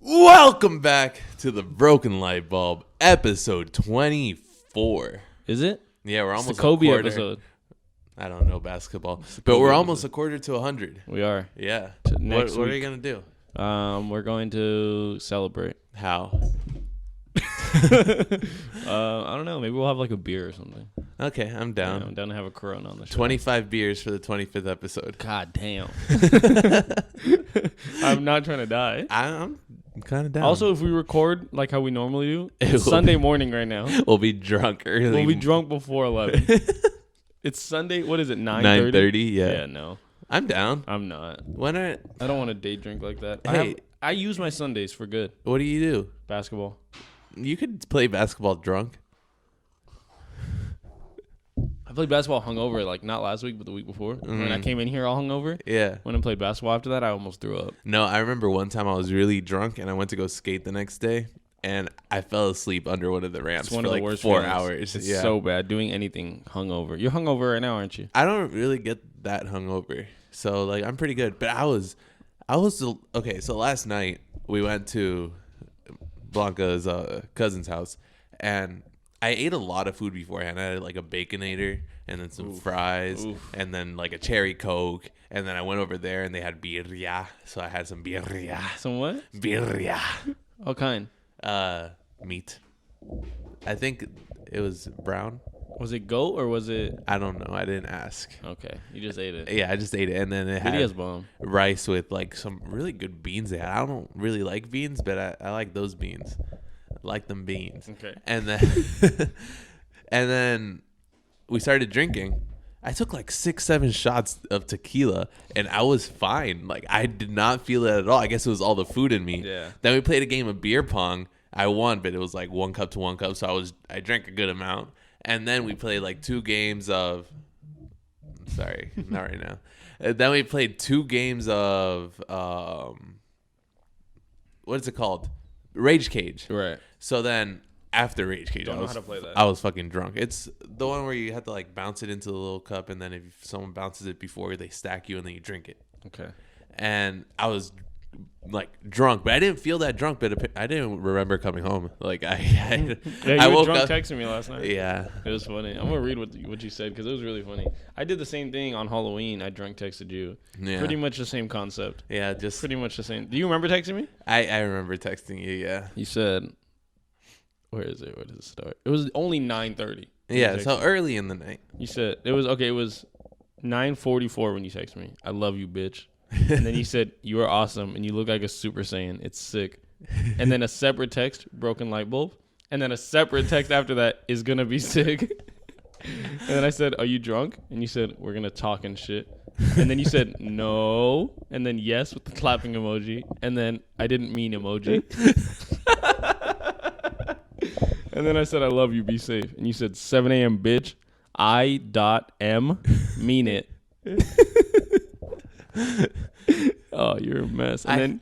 Welcome back to the Broken Lightbulb, episode 24. Is it? Yeah, we're almost it's the Kobe a quarter. episode. I don't know basketball, but we're almost a quarter to 100. We are. Yeah. Next what are you gonna do? We're going to celebrate. How? I don't know. Maybe we'll have like a beer or something. Okay, I'm down. Yeah, I'm down to have a Corona on the show. 25 beers for the 25th episode. God damn. I'm not trying to die. I'm kind of down. Also, if we record like how we normally do, It it's will Sunday morning right now. We'll be drunk early. We'll be drunk before 11. It's Sunday. What is it? 9:30. 9:30. Yeah. Yeah. No, I'm down. I'm not. I don't want to day drink like that. Hey. I use my Sundays for good. What do you do? Basketball. You could play basketball drunk. I played basketball hungover, like not last week, but the week before. When I came in here all hungover. Yeah. When I played basketball after that, I almost threw up. No, I remember one time I was really drunk and I went to go skate the next day and I fell asleep under one of the ramps It's one for of the like worst 4 feelings. hours. It's Yeah. so bad doing anything hungover. You're hungover right now, aren't you? I don't really get that hungover. So like I'm pretty good. But I was okay, so last night we went to Blanca's cousin's house and I ate a lot of food beforehand. I had like a Baconator and then some fries and then like a cherry Coke. And then I went over there and they had birria. So I had some birria. Some what? Birria. What kind? Meat. I think it was brown. Was it goat or was it? I don't know. I didn't ask. Okay, you just ate it. Yeah, I just ate it. And then it Birria's had bomb. rice with like some really good beans they had. I don't really like beans, but I like those beans. I like them beans. Okay. And then and then we started drinking. I took like 6-7 shots of tequila and I was fine. Like I did not feel it at all. I guess it was all the food in me. Yeah. Then we played a game of beer pong. I won, but it was like 1 cup to 1 cup, so I drank a good amount. And then we played like 2 games of sorry, not right now. Then we played 2 games of what is it called? Rage Cage. Right. So then after Rage Cage, Don't know how to play that. I was fucking drunk. It's the one where you have to like bounce it into the little cup, and then if someone bounces it before, they stack you, and then you drink it. Okay. And I was like drunk, but I didn't feel that drunk. But I didn't remember coming home. Like Yeah, you I were woke drunk up. texting me last night. Yeah, It was funny. I'm gonna read what you said because it was really funny. I did the same thing on Halloween. I drunk texted you. Yeah. Pretty much the same concept. yeah. Just Pretty much the same. Do you remember texting me? I remember texting you. Yeah, You said, "Where is it? Where does it start?" It was only 9:30. yeah. So early in the night. You said it was okay. It was 9:44 when you texted me. I love you, bitch. And then you said you are awesome and you look like a Super Saiyan. It's sick. And then a separate text, broken light bulb. And then a separate text after that is gonna be sick. And then I said, "Are you drunk?" And you said, "We're gonna talk and shit." And then you said, "No." And then yes with the clapping emoji. And then I didn't mean emoji. And then I said, "I love you. Be safe." And you said, 7 a.m. bitch. I.M. Mean it. Oh, you're a mess. And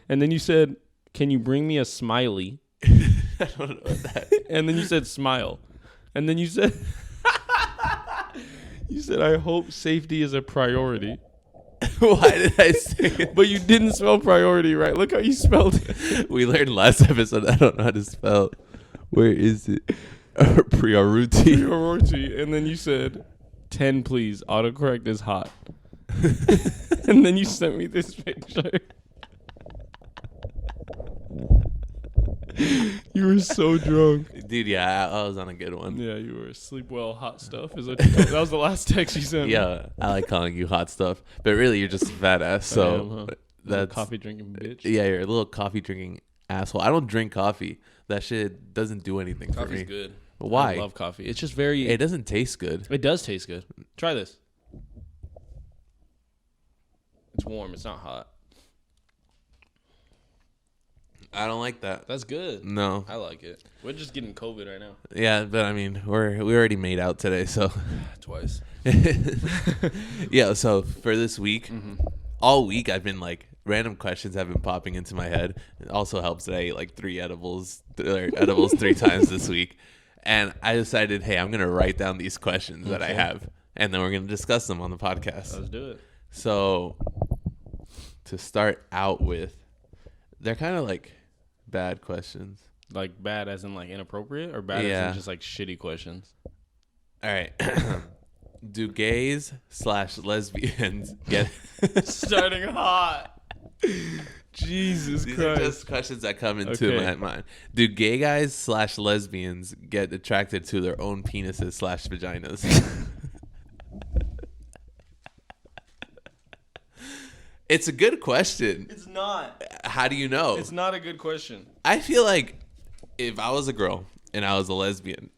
then you said, "Can you bring me a smiley?" I don't know what that. And then you said, "Smile." And then you said, "I hope safety is a priority." Why did I say it? But you didn't spell priority right. Look how you spelled it. We learned last episode. I don't know how to spell. Where is it? Priority. Priority. And then you said, 10 please. Autocorrect is hot. And then you sent me this picture. You were so drunk. Dude, yeah, I was on a good one. Yeah, you were sleep well, hot stuff. Is what you that was the last text you sent me. Yeah, I like calling you hot stuff, but really you're just a fat ass. So I am, huh? Little that's coffee drinking bitch. Yeah, you're a little coffee drinking asshole. I don't drink coffee. That shit doesn't do anything for Coffee's me. good. Why? I love coffee. It's just very. It doesn't taste good. It does taste good. Try this. It's warm. It's not hot. I don't like that. That's good. No. I like it. We're just getting COVID right now. Yeah, but I mean, we already made out today, so. Twice. Yeah, so for this week, all week I've been like, random questions have been popping into my head. It also helps that I ate like 3 edibles 3 times this week. And I decided, hey, I'm going to write down these questions that I have, and then we're going to discuss them on the podcast. Let's do it. So to start out with, they're kind of like Bad questions. Like bad as in like inappropriate, or bad as in just like shitty questions? All right. Do gays / lesbians get Starting hot? Jesus These Christ. are just questions that come into my mind. Do gay guys / lesbians get attracted to their own penises / vaginas? It's a good question. It's not. How do you know? It's not a good question. I feel like if I was a girl and I was a lesbian,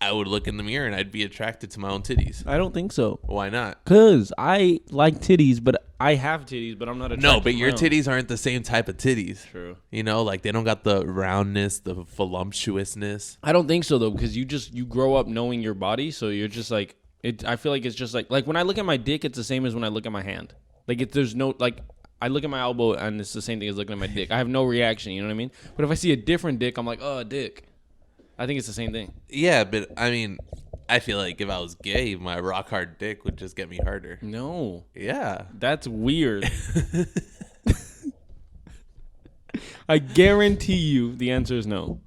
I would look in the mirror and I'd be attracted to my own titties. I don't think so. Why not? Because I like titties, but I have titties, but I'm not attracted No, but to your my own. titties aren't the same type of titties. True. You know, like they don't got the roundness, the voluptuousness. I don't think so though, because you grow up knowing your body, so you're just like it. I feel like it's just like when I look at my dick, it's the same as when I look at my hand. Like there's no like I look at my elbow and it's the same thing as looking at my dick. I have no reaction. You know what I mean? But if I see a different dick, I'm like, oh, a dick. I think it's the same thing. Yeah, but I mean, I feel like if I was gay, my rock hard dick would just get me harder. No. Yeah. That's weird. I guarantee you the answer is no.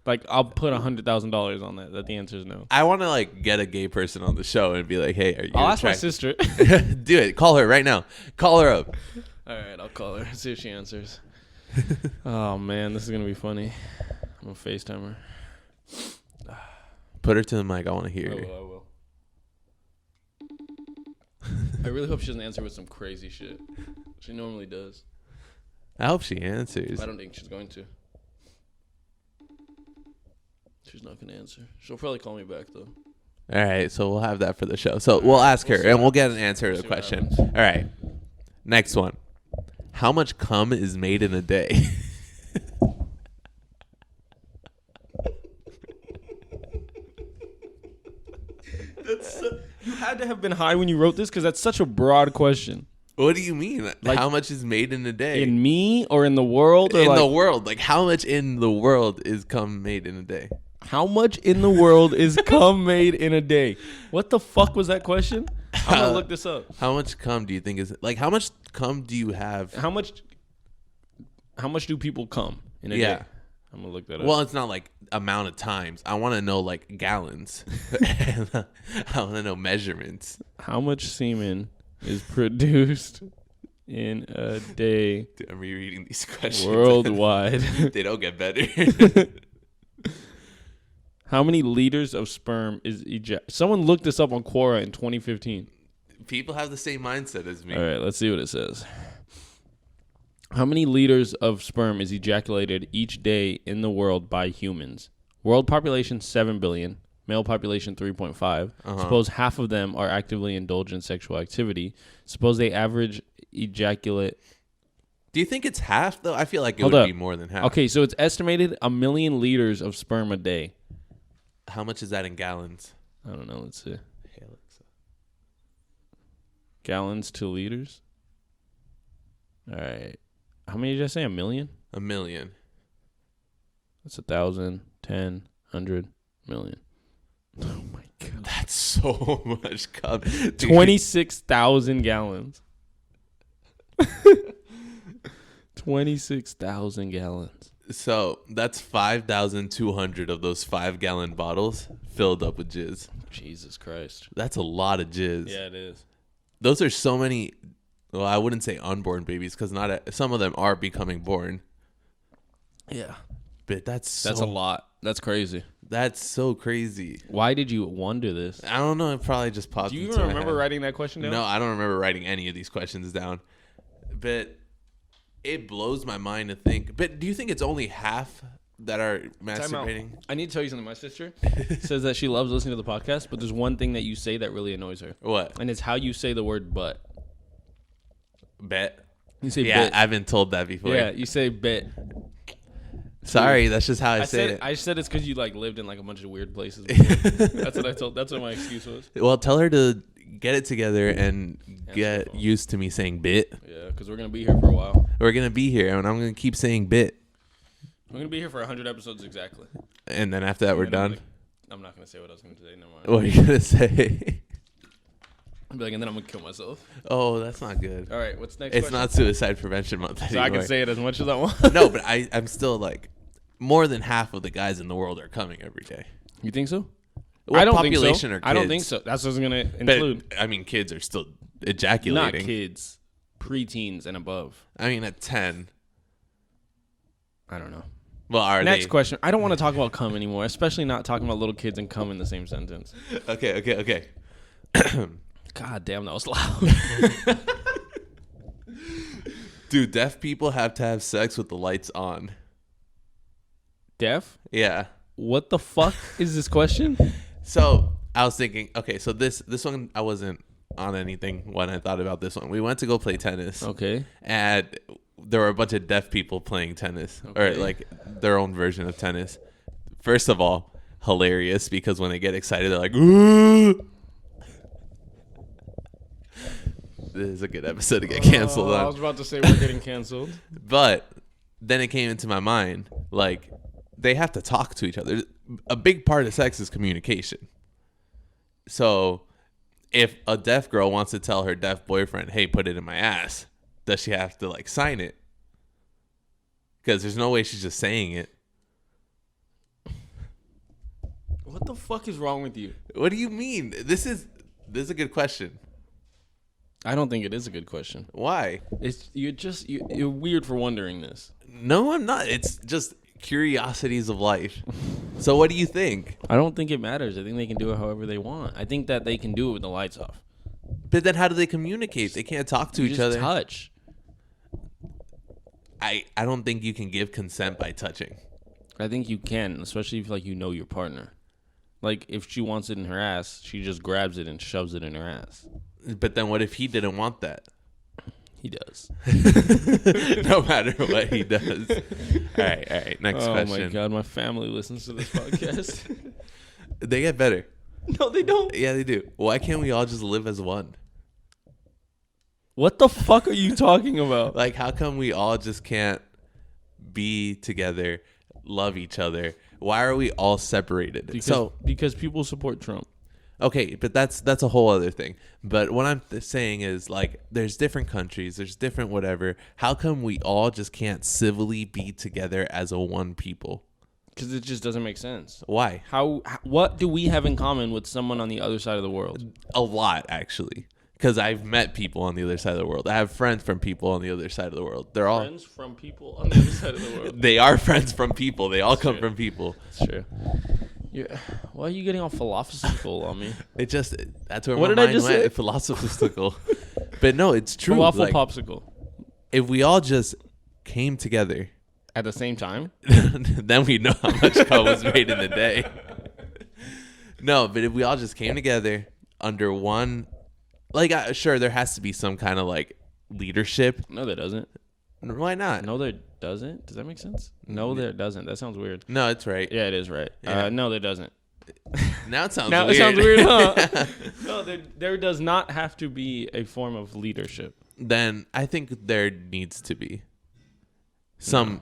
Like, I'll put $100,000 on that the answer is no. I want to like get a gay person on the show and be like, hey, are you I'll ask my attracted? sister. Do it. Call her right now. Call her up. All right, I'll call her. See if she answers. Oh, man, this is going to be funny. I'm going to FaceTime her. Put her to the mic. I want to hear her. I will. I really hope she doesn't answer with some crazy shit. She normally does. I hope she answers. I don't think she's going to. She's not going to answer. She'll probably call me back, though. All right, so we'll have that for the show. So we'll ask her, and we'll get an answer to the question. All right, next one. How much cum is made in a day? You had to have been high when you wrote this because that's such a broad question. What do you mean? Like, how much is made in a day? In me or in the world? Or in like, the world. Like, how much in the world is cum made in a day? how much in the world is cum made in a day? What the fuck was that question? I'm going to look this up. How much cum do you think is... Like, how much cum do you have? How much do people cum in a day? I'm going to look that up. Well, it's not like amount of times. I want to know, like, gallons. I want to know measurements. How much semen is produced in a day? Dude, I'm rereading these questions. Worldwide. They don't get better. How many liters of sperm is Someone looked this up on Quora in 2015. People have the same mindset as me. All right, let's see what it says. How many liters of sperm is ejaculated each day in the world by humans? World population 7 billion, male population 3.5. Suppose half of them are actively indulged in sexual activity. Suppose they average ejaculate. Do you think it's half, though? I feel like it would be more than half. Okay, so it's estimated 1 million liters of sperm a day. How much is that in gallons? I don't know. Let's see. Hey, Alexa. Gallons to liters? All right. How many did I say? 1 million? 1 million. That's 1,000, 10, 100 million. Oh, my God. That's so much cum. 26,000 gallons. 26,000 gallons. So that's 5,200 of those 5-gallon bottles filled up with jizz. Jesus Christ. That's a lot of jizz. Yeah, it is. Those are so many. Well, I wouldn't say unborn babies because some of them are becoming born. Yeah. But that's a lot. That's crazy. That's so crazy. Why did you wonder this? I don't know. It probably just popped. Do you into even my remember head. writing that question down? No, I don't remember writing any of these questions down. But it blows my mind to think. But do you think it's only half that are masturbating? I need to tell you something. My sister says that she loves listening to the podcast, but there's one thing that you say that really annoys her. What? And it's how you say the word "but." Bet. You say yeah, "bit." I've been told that before. Yeah, you say "bit." Sorry, that's just how I say it. I said it's because you like lived in like a bunch of weird places before. That's what my excuse was. Well, tell her to get it together and get used to me saying bit. Yeah, because we're gonna be here for a while. We're gonna be here, and I'm gonna keep saying bit. We're gonna be here for 100 episodes exactly. And then after that, we're done. I'm not gonna say what I was gonna say. No more. What are you gonna say? I'll be like, and then I'm gonna kill myself. Oh, that's not good. All right, what's next? It's question? not Suicide Prevention Month anymore. So I can say it as much as I want. No, but I'm still like, more than half of the guys in the world are coming every day. You think so? What I don't population think so. are kids? I don't think so. That's what I was gonna include. But, I mean, kids are still ejaculating. Not kids, preteens and above. I mean, at 10. I don't know. Well, are Next they? question. I don't want to talk about cum anymore, especially not talking about little kids and cum in the same sentence. Okay. God damn, that was loud. Dude, deaf people have to have sex with the lights on. Deaf? Yeah. What the fuck is this question? So I was thinking, okay, so this one I wasn't on anything when I thought about this one. We went to go play tennis. Okay. And there were a bunch of deaf people playing tennis, Okay. or like their own version of tennis. First of all, hilarious because when they get excited, they're like, "Ooh!" This is a good episode to get canceled I on. was about to say we're getting canceled. But then it came into my mind, like, they have to talk to each other. A big part of sex is communication. So if a deaf girl wants to tell her deaf boyfriend, hey, put it in my ass, does she have to, like, sign it? Because there's no way she's just saying it. What the fuck is wrong with you? What do you mean? This is a good question. I don't think it is a good question. Why? You're weird for wondering this. No, I'm not. It's just curiosities of life. So what do you think? I don't think it matters. I think they can do it however they want. I think that they can do it with the lights off. But then how do they communicate? They can't talk to each other. Touch. I don't think you can give consent by touching. I think you can, especially if you know your partner. Like if she wants it in her ass, she just grabs it and shoves it in her ass. But then what if he didn't want that? He does. No matter what he does. All right. Next question. Oh my god, my family listens to this podcast. They get better. No, they don't. Yeah, they do. Why can't we all just live as one? What the fuck are you talking about? Like, how come we all just can't be together, love each other? Why are we all separated? Because people support Trump. Okay, but that's a whole other thing. But what I'm saying is, like, there's different countries, there's different whatever. How come we all just can't civilly be together as a one people? Because it just doesn't make sense. Why? What do we have in common with someone on the other side of the world? A lot, actually. Because I've met people on the other side of the world. I have friends from people on the other side of the world. They're all friends from people on the other side of the world. They are friends from people. They all come from people. That's true. Why are you getting all philosophical on me? That's where What my did I mind just went. say? Philosophical. But no, it's true. Falafel Like, popsicle. if we all just came together At the same time? then we know how much cum was made in a day. No, but if we all just came together under one, like, sure, there has to be some kind of like leadership. No, there doesn't. Why not? No, there doesn't. Does that make sense? No, there doesn't. That sounds weird. No, it's right. Yeah, it is right. Yeah. No, there doesn't. Now it sounds Now weird. it sounds weird, huh? No, there does not have to be a form of leadership. Then I think there needs to be some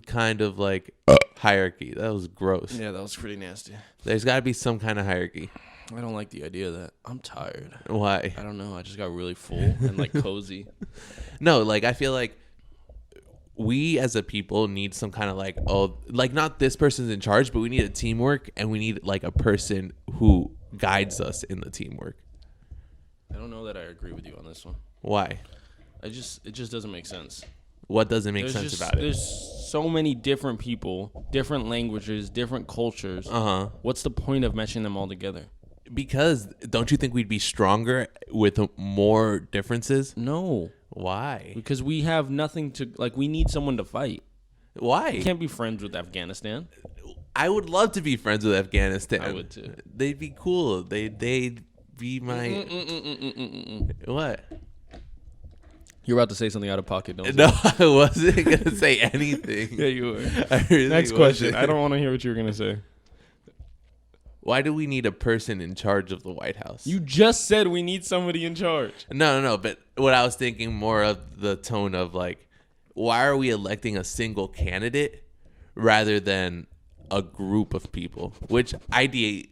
kind of like hierarchy. That was gross. Yeah, that was pretty nasty. There's got to be some kind of hierarchy. I don't like the idea of that. I'm tired. Why? I don't know. I just got really full and like cozy. No, like I feel like we as a people need some kind of like not this person's in charge, but we need a teamwork, and we need like a person who guides us in the teamwork. I don't know that I agree with you on this one. Why? It just doesn't make sense. What doesn't make sense about it? There's so many different people, different languages, different cultures. What's the point of meshing them all together? Because don't you think we'd be stronger with more differences? No. Why? Because we have nothing to, like, we need someone to fight. Why? We can't be friends with Afghanistan. I would love to be friends with Afghanistan. I would too. They'd be cool. They'd be my... What? You're about to say something out of pocket, don't you? No, I wasn't going to say anything. Yeah, you were. I really Next wasn't. question. I don't want to hear what you were going to say. Why do we need a person in charge of the White House? You just said we need somebody in charge. No. But what I was thinking more of the tone of like, why are we electing a single candidate rather than a group of people? Which ideally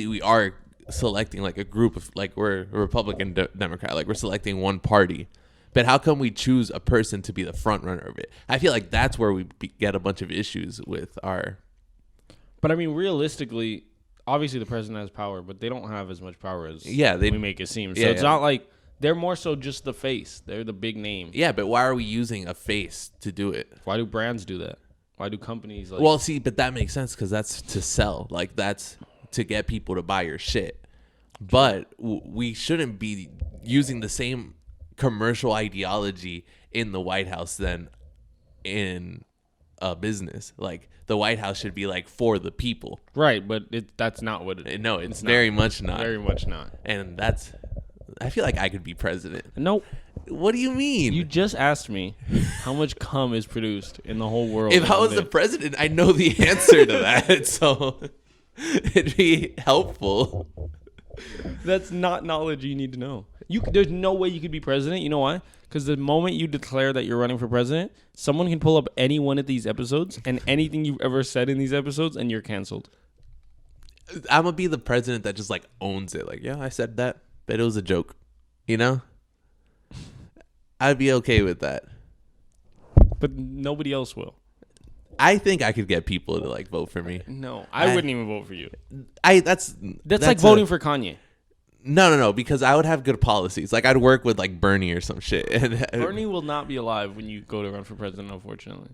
we are selecting like a group of like we're a Republican Democrat, like we're selecting one party. But how come we choose a person to be the front runner of it? I feel like that's where we get a bunch of issues with our. But I mean, realistically, obviously the president has power, but they don't have as much power as we make it seem. So it's not like they're more so just the face. They're the big name. Yeah, but why are we using a face to do it? Why do brands do that? Why do companies like? Well, see, but that makes sense because that's to sell. Like that's to get people to buy your shit. But we shouldn't be using the same commercial ideology in the White House than in a business. Like the White House should be like for the people, right? But that's not what it is. No, it's very much not. Very much not. And that's. I feel like I could be president. Nope. What do you mean? You just asked me how much cum is produced in the whole world. If I was the president, I know the answer to that, so it'd be helpful. That's not knowledge you need to know. There's no way you could be president. You know why? Because the moment you declare that you're running for president, someone can pull up any one of these episodes and anything you've ever said in these episodes, and you're canceled. I'm gonna be the president that just like owns it. Like, yeah, I said that, but it was a joke. You know, I'd be okay with that. But nobody else will. I think I could get people to like vote for me. No, I wouldn't even vote for you. That's like voting for Kanye. No, because I would have good policies. Like I'd work with like Bernie or some shit. Bernie will not be alive when you go to run for president, unfortunately.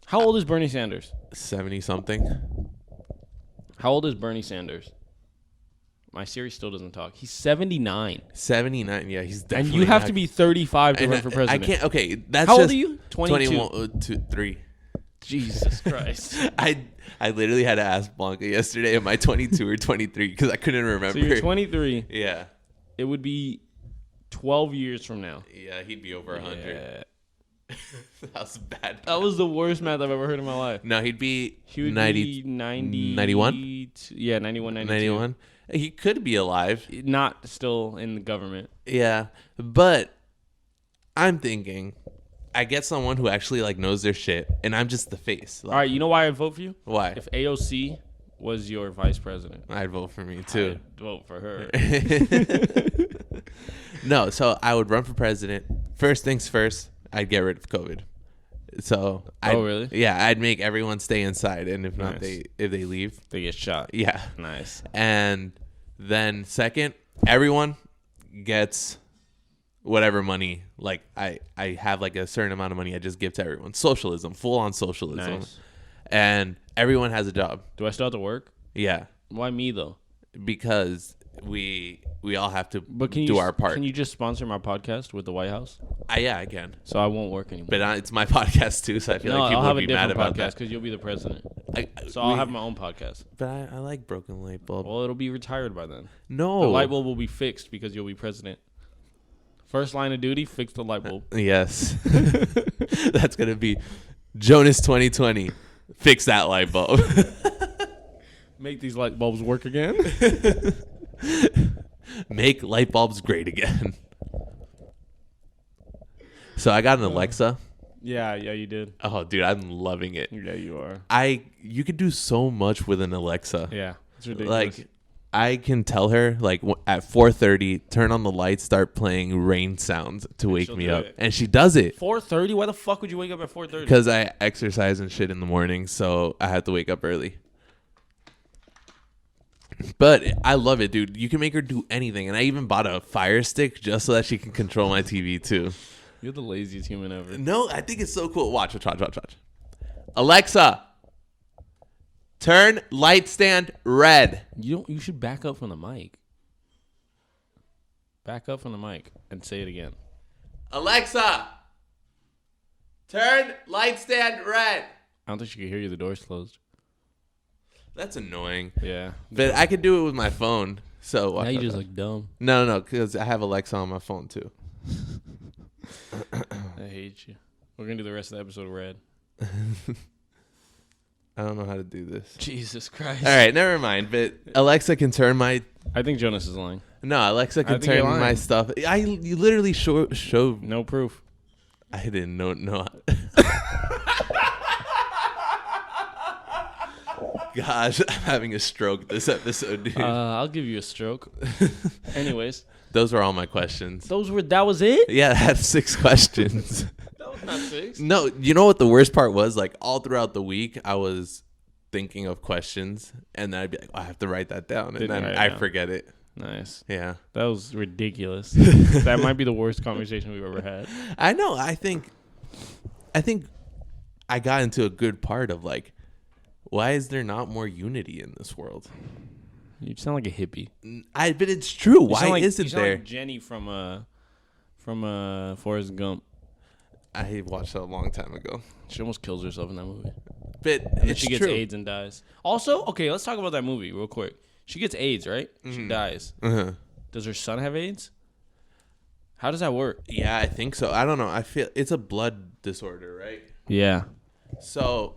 How old is Bernie Sanders? 70 something. How old is Bernie Sanders? My Siri still doesn't talk. He's 79. 79, yeah, he's definitely. And you have to be 35 to run for president. I can't. Okay, that's how just old are you? 22. 21, 3. Jesus Christ. I literally had to ask Blanca yesterday, am I 22 or 23? Because I couldn't remember. So you're 23. Yeah. It would be 12 years from now. Yeah, he'd be over 100. Yeah. That was bad. That was the worst math I've ever heard in my life. No, he'd be 90, 91? Yeah, 91, 92. 91. He could be alive. Not still in the government. Yeah, but I'm thinking I get someone who actually like knows their shit, and I'm just the face. Like, all right, you know why I'd vote for you? Why? If AOC was your vice president, I'd vote for me too. I'd vote for her. No, so I would run for president. First things first, I'd get rid of COVID. So, really? Yeah, I'd make everyone stay inside, and if not, Nice. if they leave, They get shot. yeah. Nice. And then second, everyone gets whatever money. Like I have like a certain amount of money I just give to everyone. Socialism, full on socialism. Nice. And everyone has a job. Do I still have to work? Yeah, Why me though? because we all have to But can you do our part. Can you just sponsor my podcast with the White House? Yeah, I can. So I won't work anymore. But it's my podcast too, so I feel like people I'll have would a be mad different about podcast that. because you'll be the president. So I'll have my own podcast. But I like Broken Lightbulb. Well, it'll be retired by then. No. The light bulb will be fixed because you'll be president. First line of duty, fix the light bulb. Yes. That's going to be Jonas 2020. Fix that light bulb. Make these light bulbs work again. Make light bulbs great again. So I got an Alexa. Yeah, you did. Oh, dude, I'm loving it. Yeah, you are. You could do so much with an Alexa. Yeah, it's ridiculous. Like, I can tell her like at 4:30, turn on the lights, start playing rain sounds to wake she'll me do up, it. and she does it. 4:30? Why the fuck would you wake up at 4:30? Because I exercise and shit in the morning, so I have to wake up early. But I love it, dude. You can make her do anything, and I even bought a Fire Stick just so that she can control my TV too. You're the laziest human ever. No, I think it's so cool. Watch. Alexa, turn light stand red. You should back up from the mic. Back up from the mic and say it again. Alexa, turn light stand red. I don't think she can hear you. The door's closed. That's annoying. Yeah. But I could do it with my phone. So Now you just look dumb. No, because I have Alexa on my phone too. I hate you. We're going to do the rest of the episode red. I don't know how to do this. Jesus Christ. All right, never mind. But Alexa can turn my. I think Jonas is lying. No, Alexa I can think you're turn my lying. stuff. You literally showed. No proof. I didn't know. gosh, I'm having a stroke this episode, dude. I'll give you a stroke. Anyways, Those were all my questions. that was it? Yeah, I had 6 questions. That was not 6. No, you know what the worst part was? Like, all throughout the week, I was thinking of questions, and then I'd be like, I have to write that down, and then I forget it. Nice. Yeah. That was ridiculous. That might be the worst conversation we've ever had. I know. I think I got into a good part of, like, why is there not more unity in this world? You sound like a hippie. But it's true. Why isn't you sound there? like Jenny from Forrest Gump. I watched that a long time ago. She almost kills herself in that movie. But She gets AIDS and dies. Also, okay, let's talk about that movie real quick. She gets AIDS, right? Mm-hmm. She dies. Uh-huh. Does her son have AIDS? How does that work? Yeah, I think so. I don't know. I feel it's a blood disorder, right? Yeah. So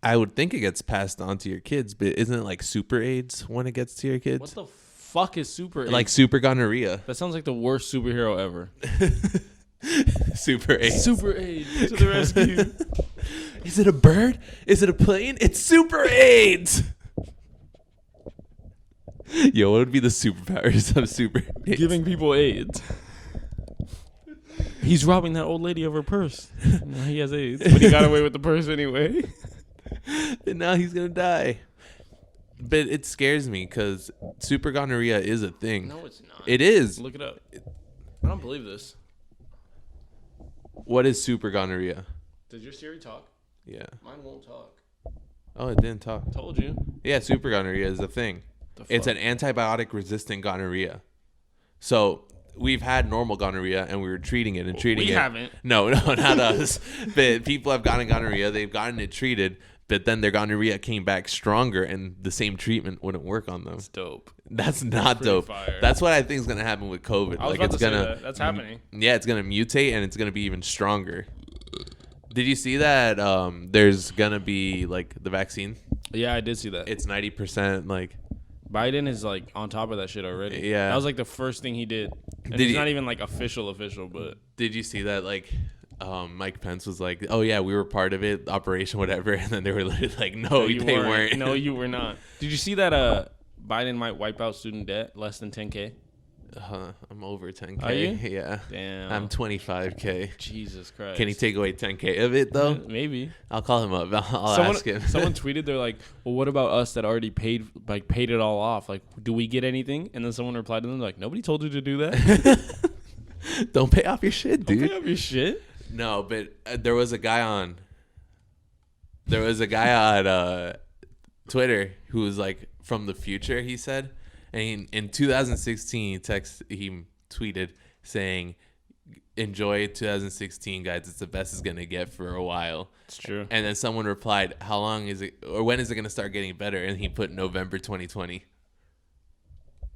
I would think it gets passed on to your kids, but isn't it like super AIDS when it gets to your kids? What the fuck is super AIDS? Like super gonorrhea. That sounds like the worst superhero ever. Super AIDS. Super AIDS to the rescue. Is it a bird? Is it a plane? It's super AIDS. Yo, what would be the superpowers of super AIDS? Giving people AIDS. He's robbing that old lady of her purse. Now he has AIDS, but he got away with the purse anyway. And now he's gonna die. But it scares me because super gonorrhea is a thing. No, it's not. It is. Look it up. I don't believe this. What is super gonorrhea? Does your Siri talk? Yeah. Mine won't talk. Oh, it didn't talk. Told you. Yeah, super gonorrhea is a thing. It's an antibiotic-resistant gonorrhea. So we've had normal gonorrhea, and we were treating it and treating it. We haven't. No, not us. But people have gotten gonorrhea. They've gotten it treated, but then their gonorrhea came back stronger, and the same treatment wouldn't work on them. That's dope. That's not dope. Fire. That's what I think is gonna happen with COVID. I was like about it's to say gonna. that. That's happening. Yeah, it's gonna mutate, and it's gonna be even stronger. Did you see that? There's gonna be like the vaccine. Yeah, I did see that. It's 90% like. Biden is like on top of that shit already. Yeah. That was like the first thing he did. And it's not even like official, but. Did you see that? Like, Mike Pence was like, "Oh yeah, we were part of it, operation whatever," and then they were literally like, "No, they weren't." No, you were not. Did you see that? Biden might wipe out student debt less than 10K. I'm over 10K. Are you? Yeah. Damn. I'm 25K. Jesus Christ. Can he take away 10K of it though? Maybe. I'll call him up. I'll ask him. Someone tweeted, they're like, "Well, what about us that already paid it all off? Like, do we get anything?" And then someone replied to them like, "Nobody told you to do that. Don't pay off your shit, dude. Don't pay off your shit." No, but there was a guy on Twitter who was like from the future. He said, and in 2016, he tweeted saying, "Enjoy 2016, guys. It's the best it's gonna get for a while." It's true. And then someone replied, "How long is it, or when is it gonna start getting better?" And he put November 2020.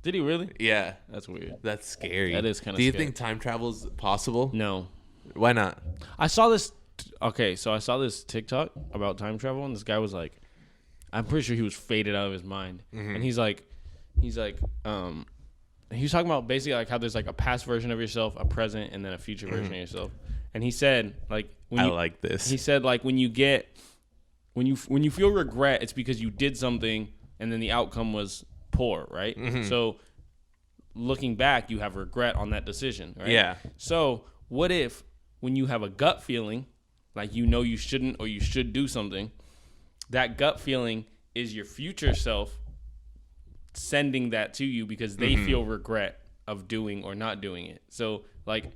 Did he really? Yeah, That's weird. that's scary. That is kind of. Do you scary. think time travel is possible? No. Why not? I saw this. Okay, so I saw this TikTok about time travel, and this guy was like, I'm pretty sure he was faded out of his mind, and he was talking about basically like how there's like a past version of yourself, a present, and then a future version of yourself. And he said like I like this. He said like when you feel regret, it's because you did something and then the outcome was poor, right? So looking back, you have regret on that decision, right? Yeah. So what if when you have a gut feeling, like you know you shouldn't or you should do something, that gut feeling is your future self sending that to you because they feel regret of doing or not doing it. So like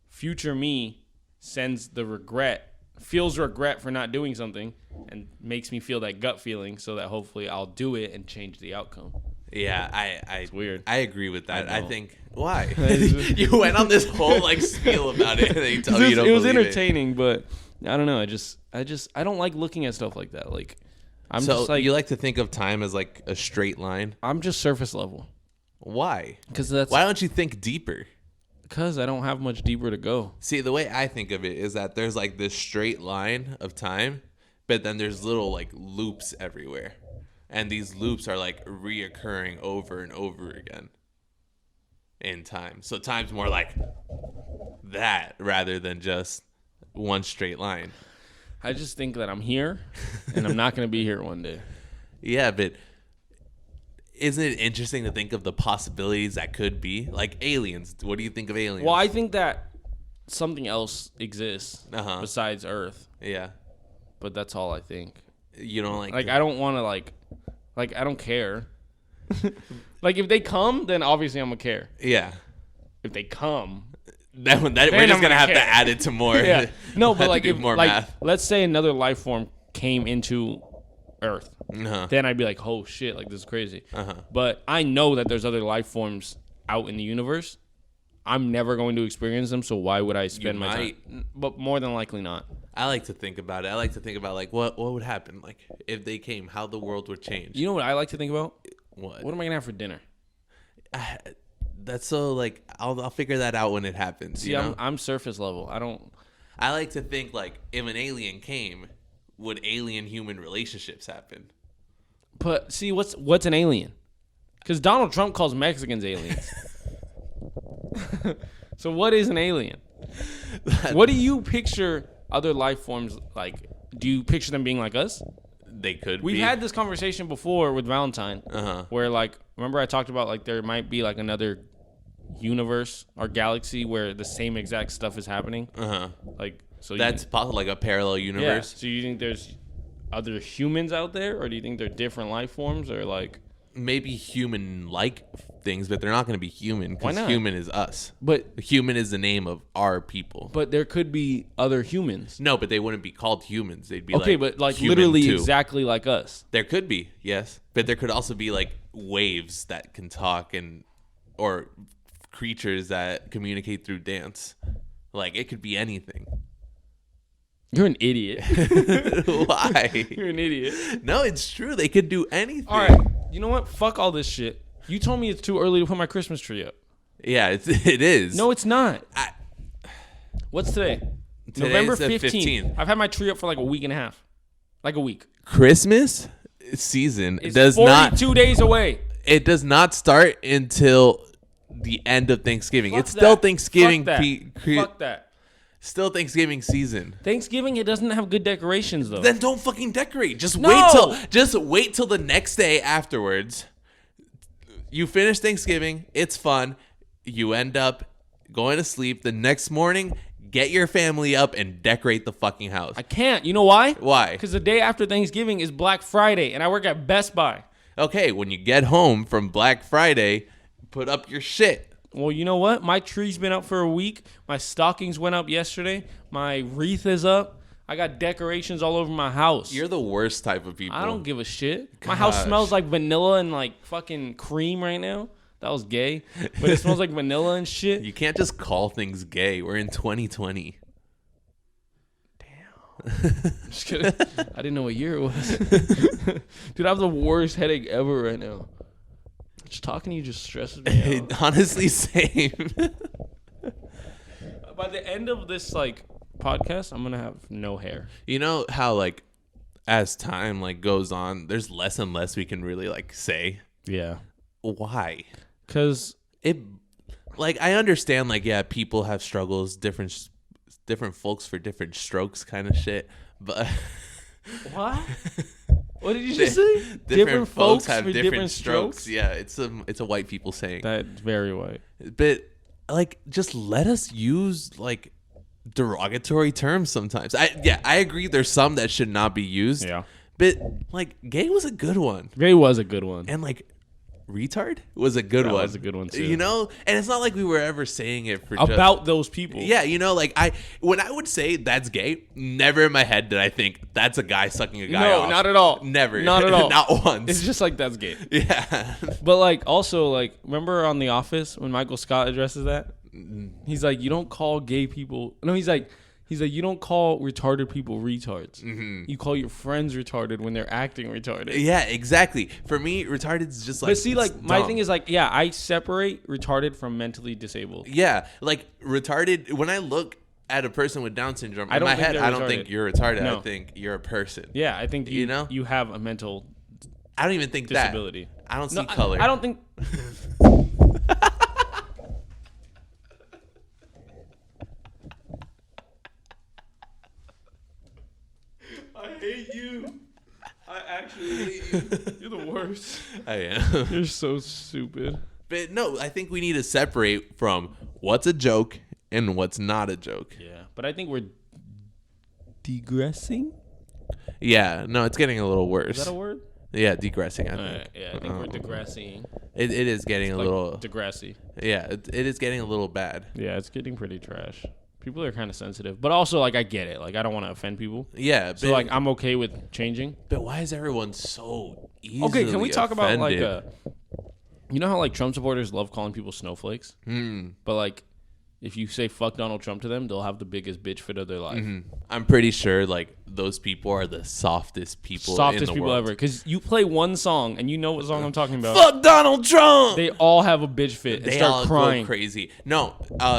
future me sends the feels regret for not doing something and makes me feel that gut feeling so that hopefully I'll do it and change the outcome. Yeah, It's weird. I agree with that. I think why You you went on this whole like spiel about it, and they tell you don't it was believe entertaining, but I don't know. I don't like looking at stuff like that. Like I'm so just like you like to think of time as like a straight line. I'm just surface level. Why? Because why don't you think deeper? Because I don't have much deeper to go. See, the way I think of it is that there's like this straight line of time, but then there's little like loops everywhere. And these loops are like reoccurring over and over again in time. So time's more like that rather than just one straight line. I just think that I'm here and I'm not going to be here one day. Yeah, but isn't it interesting to think of the possibilities that could be? Like aliens. What do you think of aliens? Well, I think that something else exists besides Earth. Yeah. But that's all I think. You don't like... I don't want to, like, I don't care. Like, if they come, then obviously I'm going to care. Yeah. If they come... we're just going to have to add it to more. Yeah. No, but, like, if, more like, math. let's say another life form came into Earth. Uh-huh. Then I'd be like, oh, shit, like, this is crazy. But I know that there's other life forms out in the universe. I'm never going to experience them, so why would I spend my time? But more than likely not. I like to think about it. I like to think about, like, what would happen, like, if they came, how the world would change. You know what I like to think about? What? What am I going to have for dinner? That's so, like, I'll figure that out when it happens. See, you know? I'm surface level. I like to think, like, if an alien came, would alien-human relationships happen? But, see, what's an alien? Because Donald Trump calls Mexicans aliens. So what is an alien? What do you picture other life forms like? Do you picture them being like us? They could We've be. had this conversation before with Valentine, where, like, remember I talked about, like, there might be, like, another universe or galaxy where the same exact stuff is happening. Like, so that's possible, like a parallel universe. Yeah. So you think there's other humans out there, or do you think they're different life forms, or like maybe human-like things, but they're not going to be human Why because not? human is us. But human is the name of our people. But there could be other humans. No, but they wouldn't be called humans. They'd be okay, like but like human literally too. exactly like us. There could be, yes, but there could also be like waves that can talk or creatures that communicate through dance. Like it could be anything. You're an idiot. Why? You're an idiot. No, it's true. They could do anything. All right. You know what? Fuck all this shit. You told me it's too early to put my Christmas tree up. Yeah, it is. No, it's not. What's today? November the 15th. I've had my tree up for like a week and a half. Like a week. Christmas season It's does 42 not. 2 days away. It does not start until the end of Thanksgiving. Fuck It's still that. Thanksgiving. Fuck that. Fuck that. Still Thanksgiving season. Thanksgiving, it doesn't have good decorations though. Then don't fucking decorate. Just No. wait till the next day afterwards. You finish Thanksgiving. It's fun. You end up going to sleep. The next morning, get your family up and decorate the fucking house. I can't. You know why? Why? Because the day after Thanksgiving is Black Friday, and I work at Best Buy. Okay, when you get home from Black Friday, put up your shit. Well, you know what? My tree's been up for a week. My stockings went up yesterday. My wreath is up. I got decorations all over my house. You're the worst type of people. I don't give a shit. My house smells like vanilla and like fucking cream right now. That was gay. But it smells like vanilla and shit. You can't just call things gay. We're in 2020. Just kidding. I didn't know what year it was. Dude, I have the worst headache ever right now. Just talking to you just stresses me out. Honestly, same. By the end of this like podcast, I'm gonna have no hair. You know how like as time like goes on, there's less and less we can really like say. Yeah. Why? Because it like I understand like yeah, people have struggles, different folks for different strokes kind of shit, but what? What did you just say? Different folks have for different strokes. Yeah, it's a white people saying. That's very white. But like just let us use like derogatory terms sometimes. I agree there's some that should not be used. Yeah. But like gay was a good one. Gay was a good one. And like retard was a good one. That was a good one too. You know? And it's not like we were ever saying it for about those people. Yeah, you know, like when I would say that's gay, never in my head did I think that's a guy sucking a guy off. No, not at all. Never. Not at all. Not once. It's just like that's gay. Yeah. But like also like remember on The Office when Michael Scott addresses that? He's like, you don't call gay people. No, he's like, you don't call retarded people retards. Mm-hmm. You call your friends retarded when they're acting retarded. Yeah, exactly. For me, retarded is just like. But see, like my thing is like, yeah, I separate retarded from mentally disabled. Yeah, like retarded. When I look at a person with Down syndrome, in my head, I don't think you're retarded. No. I think you're a person. Yeah, I think you know you have a mental. I don't even think disability. I don't see color. I don't think. I actually hate you. You're the worst. I am. You're so stupid. But no, I think we need to separate from what's a joke and what's not a joke. Yeah, but I think we're digressing. Yeah, no, it's getting a little worse. Is that a word? Yeah, digressing. I think. Yeah, I think we're digressing. It is getting a Like little. Degrassi. Yeah, it is getting a little bad. Yeah, it's getting pretty trash. People are kind of sensitive, but also like I get it. Like I don't want to offend people. Yeah, So like I'm okay with changing. But why is everyone so easily Okay, can we talk about like offended? you know how like Trump supporters love calling people snowflakes? But like if you say fuck Donald Trump to them, they'll have the biggest bitch fit of their life. I'm pretty sure like those people are the softest people in the world. Ever. Because you play one song and you know what song I'm talking about. Fuck Donald Trump! They all have a bitch fit and They start all crying. go crazy. No,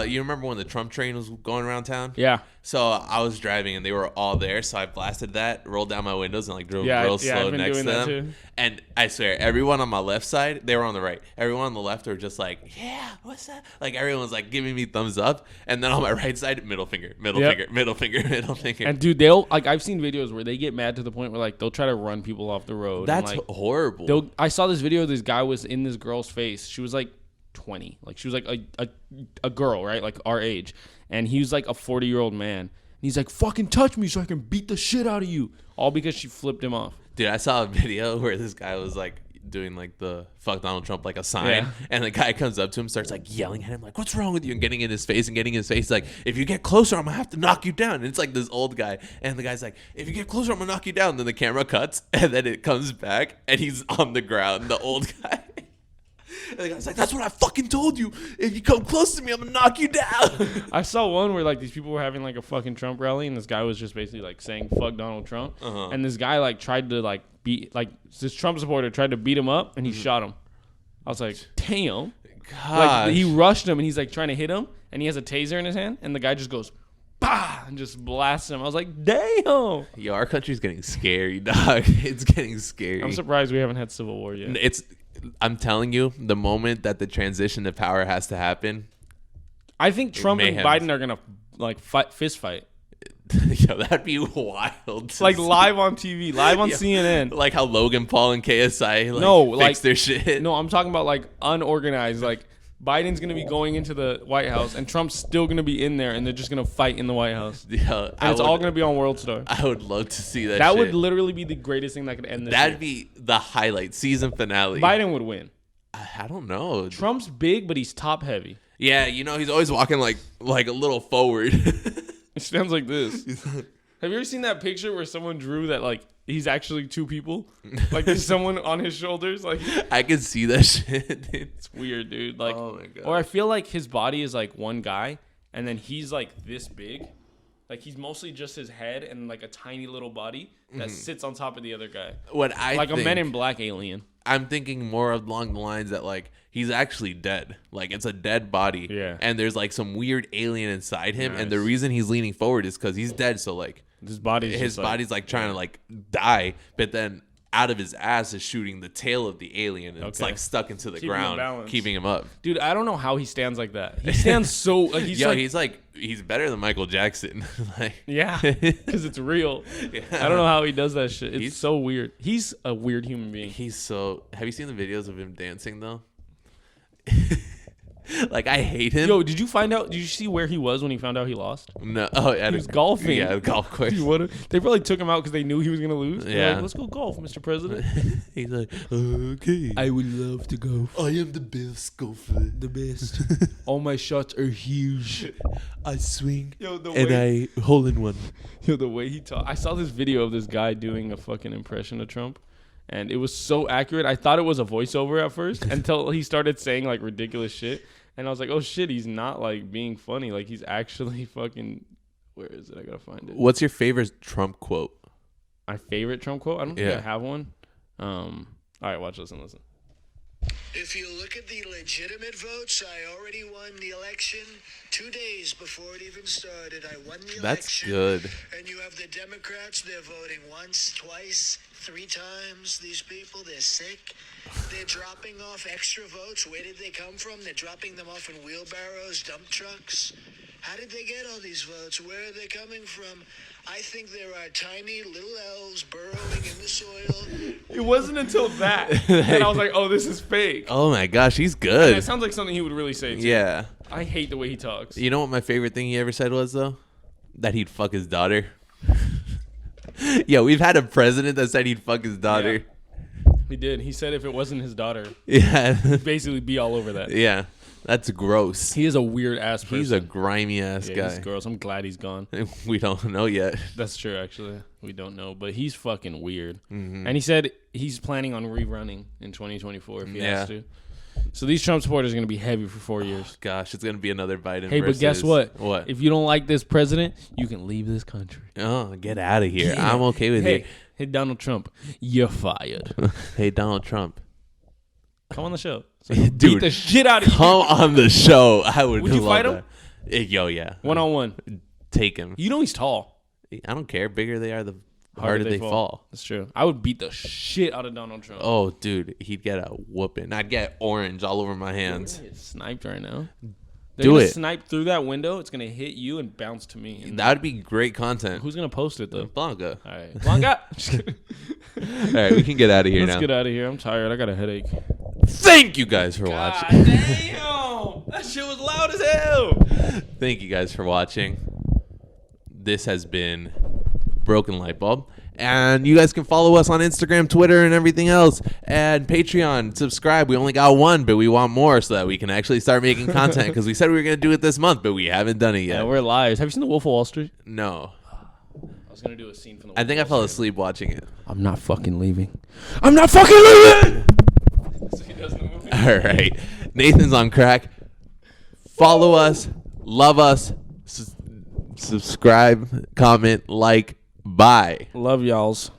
you remember when the Trump train was going around town? Yeah. So I was driving and they were all there. So I blasted that, rolled down my windows, and like drove Yeah, real I've slow been next to doing that them. too. And I swear, everyone on my left side, they were on the right. Everyone on the left were just like, yeah, what's that? Like everyone was like giving me thumbs up. And then on my right side, middle finger, middle Yep. finger, middle finger, middle finger. And dude, they'll like I've seen videos where they get mad to the point where like they'll try to run people off the road. That's and, like, horrible. I saw this video. This guy was in this girl's face. She was like 20. Like she was like a girl, right? Like our age. And he was like a 40-year-old man. And he's like, fucking touch me so I can beat the shit out of you. All because she flipped him off. Dude, I saw a video where this guy was like doing like the fuck Donald Trump like a sign, Yeah. and the guy comes up to him, starts like yelling at him like, what's wrong with you, and getting in his face like, if you get closer I'm gonna have to knock you down. And it's like this old guy, and the guy's like, if you get closer I'm gonna knock you down. And then the camera cuts and then it comes back and he's on the ground, the old guy. And the guy's like, that's what I fucking told you, if you come close to me I'm gonna knock you down. I saw one where like these people were having like a fucking Trump rally and this guy was just basically like saying fuck Donald Trump. And this guy like tried to like beat, like this Trump supporter tried to beat him up and he shot him. I was like, damn. God, Like he rushed him and he's like trying to hit him and he has a taser in his hand and the guy just goes bah and just blasts him. I was like, damn. yo, our country's getting scary, dog. It's getting scary. I'm surprised we haven't had civil war yet. I'm telling you, the moment that the transition to power has to happen, I think Trump and mayhem. Biden are gonna like fist fight. yo, that'd be wild. To Like see. live on TV, live on Yo, CNN. Like how Logan Paul and KSI No, fix like their shit. No, I'm talking about like unorganized. Like Biden's gonna be going into the White House, and Trump's still gonna be in there, and they're just gonna fight in the White House. Yo, And it's all gonna be on World Star. I would love to see that. That shit. would literally be the greatest thing that could end this. That'd year. be the highlight season finale. Biden would win. I don't know. Trump's big, but he's top heavy. Yeah, you know he's always walking like a little forward. It stands like this. Have you ever seen that picture where someone drew that like he's actually two people? Like there's someone on his shoulders. Like I could see that shit. Dude. it's weird, dude. Like, Oh my God. Or I feel like his body is like one guy, and then he's like this big. Like he's mostly just his head and like a tiny little body that sits on top of the other guy. What I Like think, a Men in Black alien. I'm thinking more along the lines that like he's actually dead. Like it's a dead body. Yeah. And there's like some weird alien inside him, and the Nice. reason he's leaning forward is because he's dead. So like His body's his body's like trying to like die, but then out of his ass is shooting the tail of the alien, and it's Okay. like stuck into the Keeping him ground, balanced. keeping him up. Dude, I don't know how he stands like that. He stands so like he's Yo, like he's better than Michael Jackson. Like yeah, because it's real. I don't know how he does that shit. It's He's- so weird. He's a weird human being. he's so. Have you seen the videos of him dancing though? Like I hate him. Yo, did you find out? Did you see where he was when he found out he lost? No, oh, He was golfing. Yeah, at a golf course. They probably took him out because they knew he was gonna lose. They're Yeah. like, let's go golf, Mr. President. He's like, okay. I would love to go. I am the best golfer. The best. All my shots are huge. I swing Yo, the and way I hole in one. Yo, the way he talked. I saw this video of this guy doing a fucking impression of Trump, and it was so accurate. I thought it was a voiceover at first until he started saying like ridiculous shit, and I was like, oh shit, he's not like being funny. Like he's actually fucking. Where is it? I gotta find it. What's your favorite Trump quote? My favorite Trump quote? I don't think Yeah. I have one. All right, watch, listen. If you look at the legitimate votes, I already won the election 2 days before it even started. I won the election. That's good. And you have the Democrats, they're voting once, twice, 3 times. These people, they're sick. They're dropping off extra votes. Where did they come from? They're dropping them off in wheelbarrows, dump trucks. How did they get all these votes? Where are they coming from? I think there are tiny little elves burrowing in the soil. It wasn't until that I was like, oh, this is fake. Oh my gosh, he's And good. it sounds like something he would really say, too. Yeah. I hate the way he talks. You know what my favorite thing he ever said was, though? That he'd fuck his daughter. Yeah, we've had a president that said he'd fuck his daughter. Yeah. He did. He said if it wasn't his daughter, Yeah. he'd basically be all over that. Yeah. That's gross. He is a weird ass person. He's a grimy ass yeah, guy. he's gross. I'm glad he's gone. We don't know yet. That's true, actually. We don't know, but he's fucking weird. Mm-hmm. And he said he's planning on rerunning in 2024 if he Yeah. has to. So these Trump supporters are going to be heavy for 4 years. Gosh, it's gonna be another Biden. Hey, but guess what? What? If you don't like this president, you can leave this country. Oh, get out of here. Yeah. I'm okay with Hey, Donald Trump, you're fired. it. Hey, Donald Trump. Come on the show. So Dude, beat the shit out of you. Come on the show. I would Would you love fight him? that. Yo, yeah. One-on-one. Take him. You know he's tall. I don't care. Bigger they are, the harder they fall. That's true. I would beat the shit out of Donald Trump. Oh, dude, he'd get a whooping. I'd get orange all over my hands. It's sniped right now. They're Do gonna it. Snipe through that window. It's gonna hit you and bounce to me. And That would be great content. who's gonna post it though? Blanca. All right, Blanca. Just kidding. All right, we can get out of here Let's now. get out of here. I'm tired. I got a headache. Thank you guys for watching. Damn, that shit was loud as hell. Thank you guys for watching. This has been Broken Lightbulb. And you guys can follow us on Instagram, Twitter, and everything else. And Patreon, subscribe. We only got one, but we want more so that we can actually start making content. Because we said we were going to do it this month, but we haven't done it yet. Yeah, we're liars. Have you seen The Wolf of Wall Street? No. I was gonna do a scene from The Wolf I think I of fell Wall asleep watching it. Street. I'm not fucking leaving. I'm not fucking leaving. That's what he does in the movie. All right. Nathan's on crack. Follow us. Love us. Subscribe, comment, like. Bye. Love y'all's.